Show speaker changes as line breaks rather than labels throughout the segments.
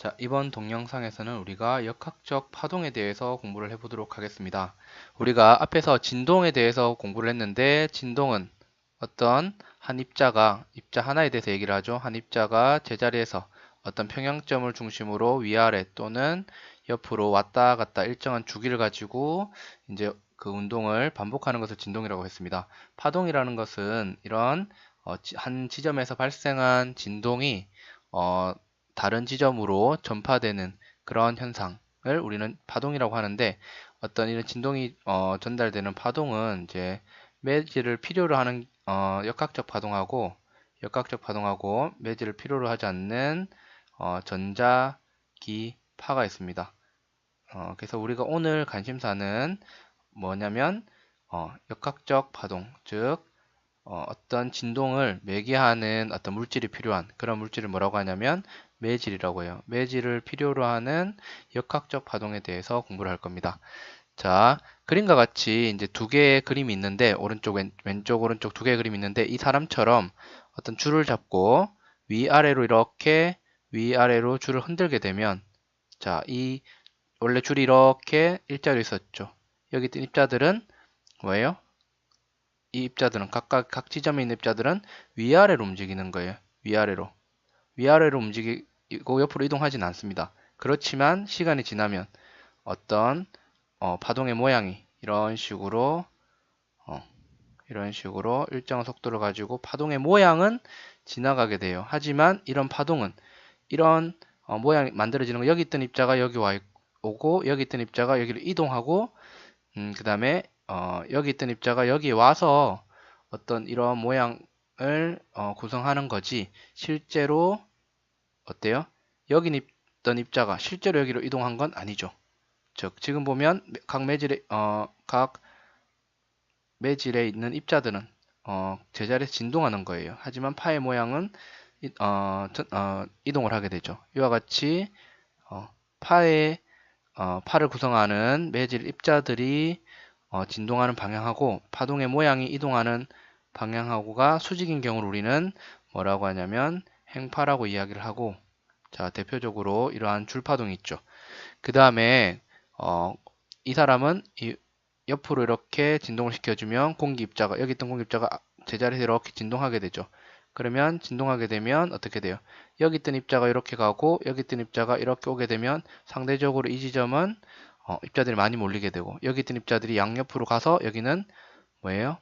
자, 이번 동영상에서는 우리가 역학적 파동에 대해서 공부를 해보도록 하겠습니다. 우리가 앞에서 진동에 대해서 공부를 했는데, 진동은 어떤 한 입자 하나에 대해서 얘기를 하죠. 한 입자가 제자리에서 어떤 평형점을 중심으로 위아래 또는 옆으로 왔다 갔다 일정한 주기를 가지고 이제 그 운동을 반복하는 것을 진동이라고 했습니다. 파동이라는 것은 이런 한 지점에서 발생한 진동이 어, 다른 지점으로 전파되는 그런 현상을 우리는 파동이라고 하는데, 어떤 이런 진동이 전달되는 파동은 이제 매질을 필요로 하는 역학적 파동하고 매질을 필요로 하지 않는 전자기파가 있습니다. 그래서 우리가 오늘 관심사는 뭐냐면 역학적 파동, 즉 어떤 진동을 매개하는 어떤 물질이 필요한 그런 물질을 뭐라고 하냐면 매질이라고 해요. 매질을 필요로 하는 역학적 파동에 대해서 공부를 할 겁니다. 자, 그림과 같이 이제 두 개의 그림이 있는데, 오른쪽, 왼쪽, 오른쪽 두 개의 그림이 있는데, 이 사람처럼 어떤 줄을 잡고 위아래로 이렇게 위아래로 줄을 흔들게 되면, 자, 원래 줄이 이렇게 일자로 있었죠. 여기 있던 입자들은 뭐예요? 이 입자들은 각각 각 지점에 있는 입자들은 위아래로 움직이는 거예요. 위아래로 움직이고 옆으로 이동하진 않습니다. 그렇지만 시간이 지나면 어떤 파동의 모양이 어, 이런 식으로 일정한 속도를 가지고 파동의 모양은 지나가게 돼요. 하지만 이런 파동은 이런 모양이 만들어지는 거, 여기 있던 입자가 여기 오고 여기 있던 입자가 여기로 이동하고 그 다음에 여기 있던 입자가 여기에 와서 어떤 이런 모양을 구성하는 거지, 실제로 어때요? 여기 있던 입자가 실제로 여기로 이동한 건 아니죠. 즉 지금 보면 각 매질에 있는 입자들은 제자리에서 진동하는 거예요. 하지만 파의 모양은 이동을 하게 되죠. 이와 같이 어, 파의 파를 구성하는 매질 입자들이 진동하는 방향하고 파동의 모양이 이동하는 방향하고가 수직인 경우를 우리는 뭐라고 하냐면 행파라고 이야기를 하고, 자, 대표적으로 이러한 줄파동이 있죠. 그 다음에 이 사람은 옆으로 이렇게 진동을 시켜주면 여기 있던 공기 입자가 제자리에서 이렇게 진동하게 되죠. 그러면 진동하게 되면 어떻게 돼요? 여기 있던 입자가 이렇게 가고 여기 있던 입자가 이렇게 오게 되면 상대적으로 이 지점은 입자들이 많이 몰리게 되고, 여기 있던 입자들이 양옆으로 가서 여기는 뭐예요?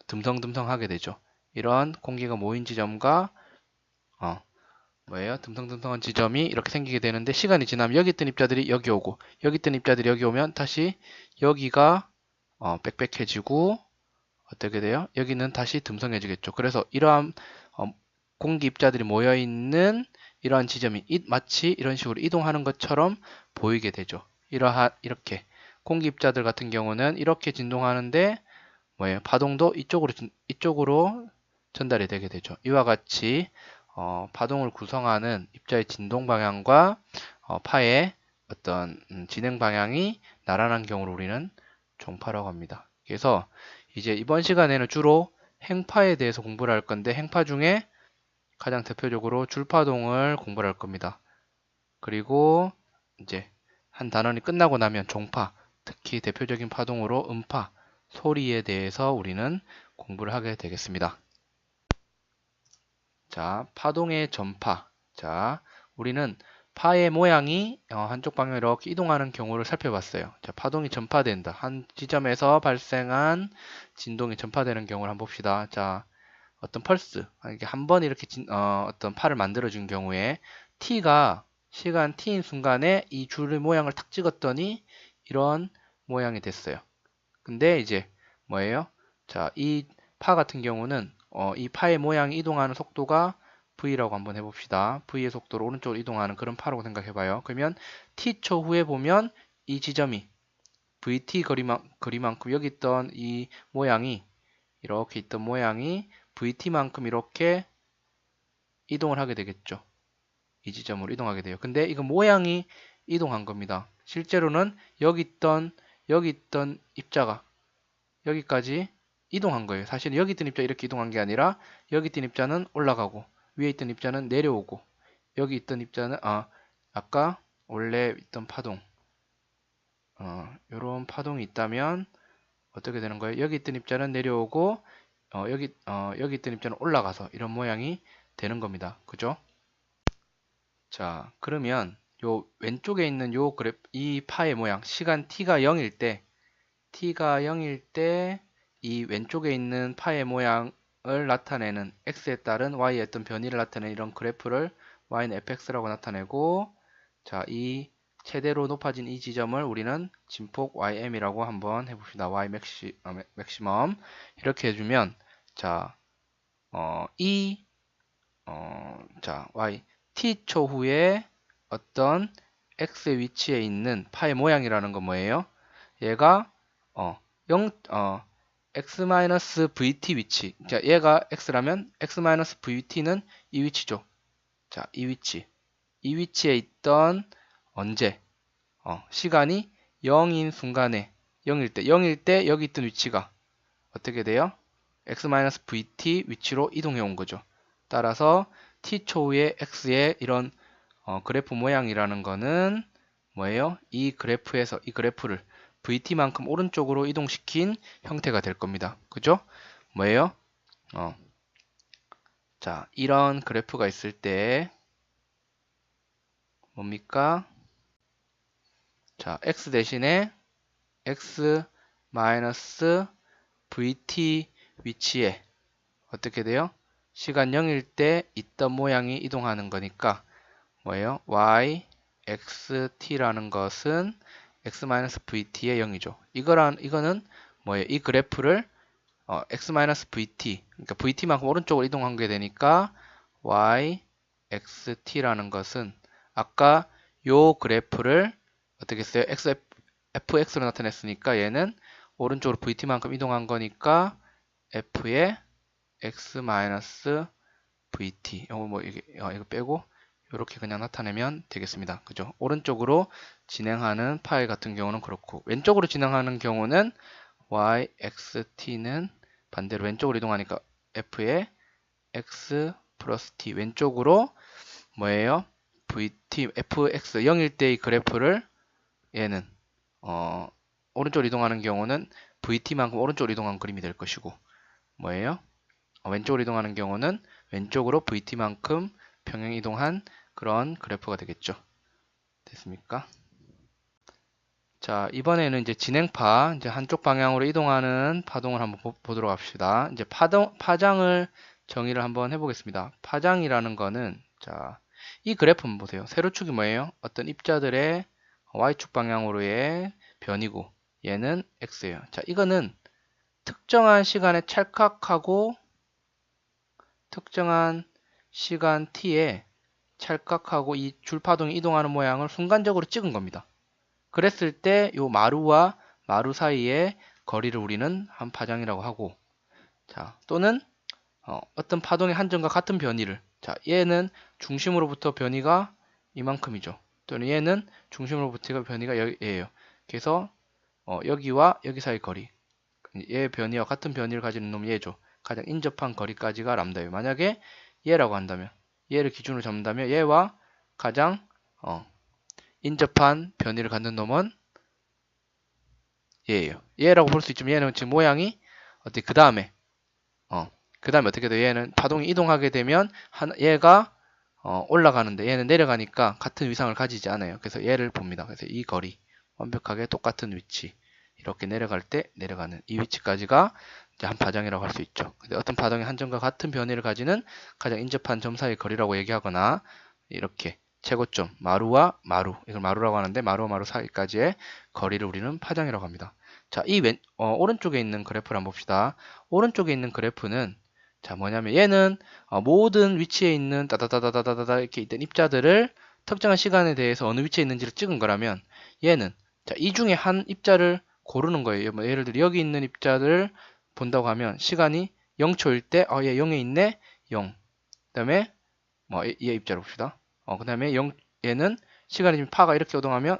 듬성듬성하게 되죠. 이런 공기가 모인 지점과 어, 뭐예요? 듬성듬성한 지점이 이렇게 생기게 되는데, 시간이 지나면 여기 있던 입자들이 여기 오고 여기 있던 입자들이 여기 오면 다시 여기가 빽빽해지고 어떻게 돼요? 여기는 다시 듬성해지겠죠. 그래서 이러한 공기 입자들이 모여 있는 이러한 지점이 마치 이런 식으로 이동하는 것처럼 보이게 되죠. 이렇게 공기 입자들 같은 경우는 이렇게 진동하는데 뭐예요? 파동도 이쪽으로 전달이 되게 되죠. 이와 같이 파동을 구성하는 입자의 진동 방향과 파의 어떤 진행 방향이 나란한 경우를 우리는 종파라고 합니다. 그래서 이제 이번 시간에는 주로 행파에 대해서 공부를 할 건데, 행파 중에 가장 대표적으로 줄파동을 공부를 할 겁니다. 그리고 이제 한 단원이 끝나고 나면 종파, 특히 대표적인 파동으로 음파, 소리에 대해서 우리는 공부를 하게 되겠습니다. 자, 파동의 전파. 자, 우리는 파의 모양이 한쪽 방향으로 이렇게 이동하는 경우를 살펴봤어요. 자, 파동이 전파된다. 한 지점에서 발생한 진동이 전파되는 경우를 한번 봅시다. 자, 어떤 펄스, 이게 한 번 이렇게 어떤 파를 만들어준 경우에 t가 시간 t인 순간에 이 줄의 모양을 탁 찍었더니 이런 모양이 됐어요. 근데 이제 뭐예요? 자, 이 파 같은 경우는 이 파의 모양이 이동하는 속도가 v라고 한번 해봅시다. v의 속도로 오른쪽으로 이동하는 그런 파라고 생각해봐요. 그러면 t초 후에 보면 이 지점이 vt 거리만큼 여기 있던 이 모양이 이렇게 있던 모양이 vt만큼 이렇게 이동을 하게 되겠죠. 이 지점으로 이동하게 돼요. 근데 이거 모양이 이동한 겁니다. 실제로는 여기 있던 입자가 여기까지 이동한 거예요. 사실은 여기 있던 입자 이렇게 이동한 게 아니라 여기 있던 입자는 올라가고 위에 있던 입자는 내려오고 여기 있던 입자는 아까 원래 있던 파동, 요런 파동이 있다면 어떻게 되는 거예요? 여기 있던 입자는 내려오고 여기 있던 입자는 올라가서 이런 모양이 되는 겁니다. 그죠? 자, 그러면 요 왼쪽에 있는 요 그래프, 이 파의 모양, 시간 t가 0일 때, 이 왼쪽에 있는 파의 모양을 나타내는 x에 따른 y의 어떤 변이를 나타내는 이런 그래프를 y는 fx라고 나타내고, 자, 이 최대로 높아진 이 지점을 우리는 진폭 ym이라고 한번 해봅시다. y 맥시멈 이렇게 해주면, 자, 자, y t초 후에 어떤 x의 위치에 있는 파의 모양이라는 건 뭐예요? 얘가 0 x-vt 위치. 자, 얘가 x라면 x-vt는 이 위치죠. 자, 이 위치에 있던 언제 시간이 0인 순간에 0일 때 여기 있던 위치가 어떻게 돼요? x-vt 위치로 이동해 온 거죠. 따라서 t초 후에 x의 이런 그래프 모양이라는 거는 뭐예요? 이 그래프를 vt만큼 오른쪽으로 이동시킨 형태가 될 겁니다. 그죠? 뭐예요? 자, 이런 그래프가 있을 때 뭡니까? 자, x 대신에 x vt 위치에 어떻게 돼요? 시간 0일 때 있던 모양이 이동하는 거니까 뭐예요? y, xt 라는 것은 x-vt의 0이죠. 이거는 뭐예요? 이 그래프를 x-vt, 그러니까 vt만큼 오른쪽으로 이동한 게 되니까 y, xt라는 것은 아까 요 그래프를 어떻게 했어요? fx로 나타냈으니까 얘는 오른쪽으로 vt만큼 이동한 거니까 f의 x-vt 이거 빼고 이렇게 그냥 나타내면 되겠습니다. 그죠? 오른쪽으로 진행하는 파일 같은 경우는 그렇고 왼쪽으로 진행하는 경우는 y, xt는 반대로 왼쪽으로 이동하니까 f의 x 플러스 t 왼쪽으로 뭐예요? vt, fx 0일 때의 그래프를 얘는 오른쪽으로 이동하는 경우는 vt만큼 오른쪽으로 이동한 그림이 될 것이고 뭐예요? 왼쪽으로 이동하는 경우는 왼쪽으로 vt만큼 평행 이동한 그런 그래프가 되겠죠. 됐습니까? 자, 이번에는 이제 진행파, 이제 한쪽 방향으로 이동하는 파동을 한번 보도록 합시다. 이제 파장을 정의를 한번 해보겠습니다. 파장이라는 거는, 자, 이 그래프 한번 보세요. 세로축이 뭐예요? 어떤 입자들의 y축 방향으로의 변이고, 얘는 x예요. 자, 이거는 특정한 시간에 찰칵하고, 특정한 시간 t에 찰칵하고 이 줄파동이 이동하는 모양을 순간적으로 찍은 겁니다. 그랬을 때 요 마루와 마루 사이의 거리를 우리는 한 파장이라고 하고, 자, 또는 어떤 파동의 한 점과 같은 변이를, 자, 얘는 중심으로부터 변이가 이만큼이죠. 또는 얘는 중심으로부터 변이가 얘예요. 그래서 여기와 여기 사이 거리, 얘 변이와 같은 변이를 가지는 놈이 얘죠. 가장 인접한 거리까지가 람다예요. 만약에 얘라고 한다면, 얘를 기준으로 잡는다면 얘와 가장 인접한 변이를 갖는 놈은 얘예요. 얘라고 볼 수 있지만 얘는 지금 모양이 어떻게 그 다음에 어떻게 돼요? 얘는 파동이 이동하게 되면 얘가 올라가는데 얘는 내려가니까 같은 위상을 가지지 않아요. 그래서 얘를 봅니다. 그래서 이 거리 완벽하게 똑같은 위치 이렇게 내려갈 때 내려가는 이 위치까지가 이제 한 파장이라고 할 수 있죠. 근데 어떤 파동의 한 점과 같은 변이를 가지는 가장 인접한 점 사이의 거리라고 얘기하거나 이렇게 최고점 마루와 마루 이걸 마루라고 하는데 마루와 마루 사이까지의 거리를 우리는 파장이라고 합니다. 자, 이 오른쪽에 있는 그래프를 한번 봅시다. 오른쪽에 있는 그래프는 자 뭐냐면 얘는 모든 위치에 있는 따다다다다다다 이렇게 있던 입자들을 특정한 시간에 대해서 어느 위치에 있는지를 찍은 거라면 얘는 자, 이 중에 한 입자를 고르는 거예요. 뭐 예를 들어 여기 있는 입자들을 본다고 하면 시간이 0초일 때 얘 0에 있네 0. 그다음에 뭐 얘 입자를 봅시다. 그다음에 얘는 시간이 지금 파가 이렇게 이동하면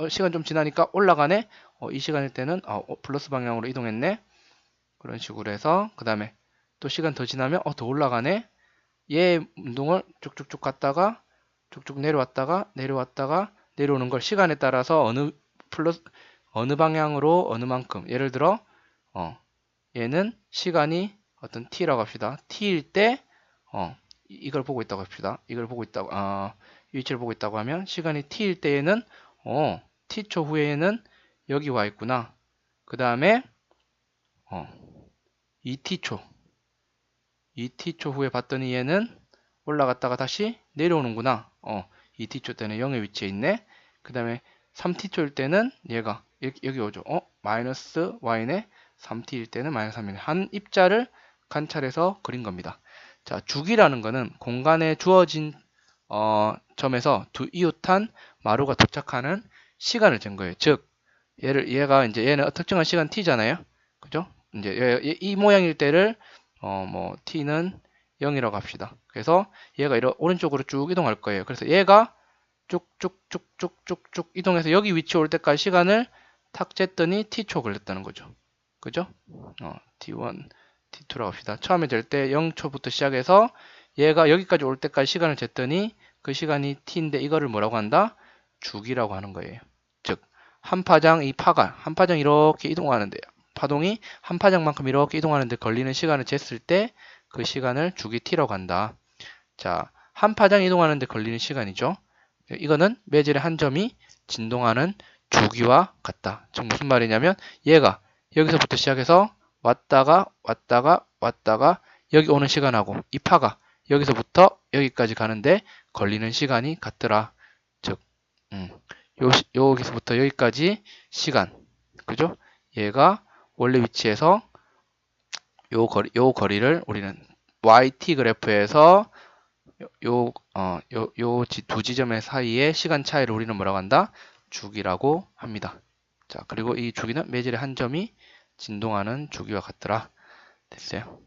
시간 좀 지나니까 올라가네. 이 시간일 때는 플러스 방향으로 이동했네. 그런 식으로 해서 그다음에 또 시간 더 지나면 더 올라가네. 얘 운동을 쭉쭉쭉 갔다가 쭉쭉 내려왔다가 내려오는 걸 시간에 따라서 어느 방향으로 어느 만큼, 예를 들어 얘는 시간이 어떤 t라고 합시다. t일 때 이걸 보고 있다고 합시다. 이걸 보고 있다고 위치를 보고 있다고 하면 시간이 t일 때에는 t초 후에는 여기 와 있구나. 그 다음에 2t초 후에 봤더니 얘는 올라갔다가 다시 내려오는구나. 2t초 때는 0의 위치에 있네. 그 다음에 3t초일 때는 얘가 여기 오죠. 마이너스 y네. 3t일 때는 마이너스 3이네. 한 입자를 관찰해서 그린 겁니다. 자, 주기라는 거는 공간에 주어진 점에서 두 이웃한 마루가 도착하는 시간을 잰 거예요. 즉, 얘는 특정한 시간 t잖아요. 그죠? 이제 이 모양일 때를 뭐 t는 0이라고 합시다. 그래서 얘가 오른쪽으로 쭉 이동할 거예요. 그래서 얘가 쭉쭉쭉쭉쭉쭉 이동해서 여기 위치 올 때까지 시간을 탁 쟀더니 t초 걸렸다는 거죠. 그죠? t1, t2라고 합시다. 처음에 될 때 0초부터 시작해서 얘가 여기까지 올 때까지 시간을 쟀더니 그 시간이 t인데 이거를 뭐라고 한다? 주기라고 하는 거예요. 즉, 한 파장 이렇게 이동하는데요. 파동이 한 파장만큼 이렇게 이동하는데 걸리는 시간을 쟀을 때 그 시간을 주기 t라고 한다. 자, 한 파장 이동하는데 걸리는 시간이죠. 이거는 매질의 한 점이 진동하는 주기와 같다. 즉 무슨 말이냐면 얘가 여기서부터 시작해서 왔다가 여기 오는 시간하고 이 파가 여기서부터 여기까지 가는데 걸리는 시간이 같더라. 즉 여기서부터 여기까지 시간, 그죠? 얘가 원래 위치에서 요 거리를 우리는 YT 그래프에서 요 두 지점의 사이의 시간 차이를 우리는 뭐라고 한다? 주기라고 합니다. 자, 그리고 이 주기는 매질의 한 점이 진동하는 주기와 같더라. 됐어요.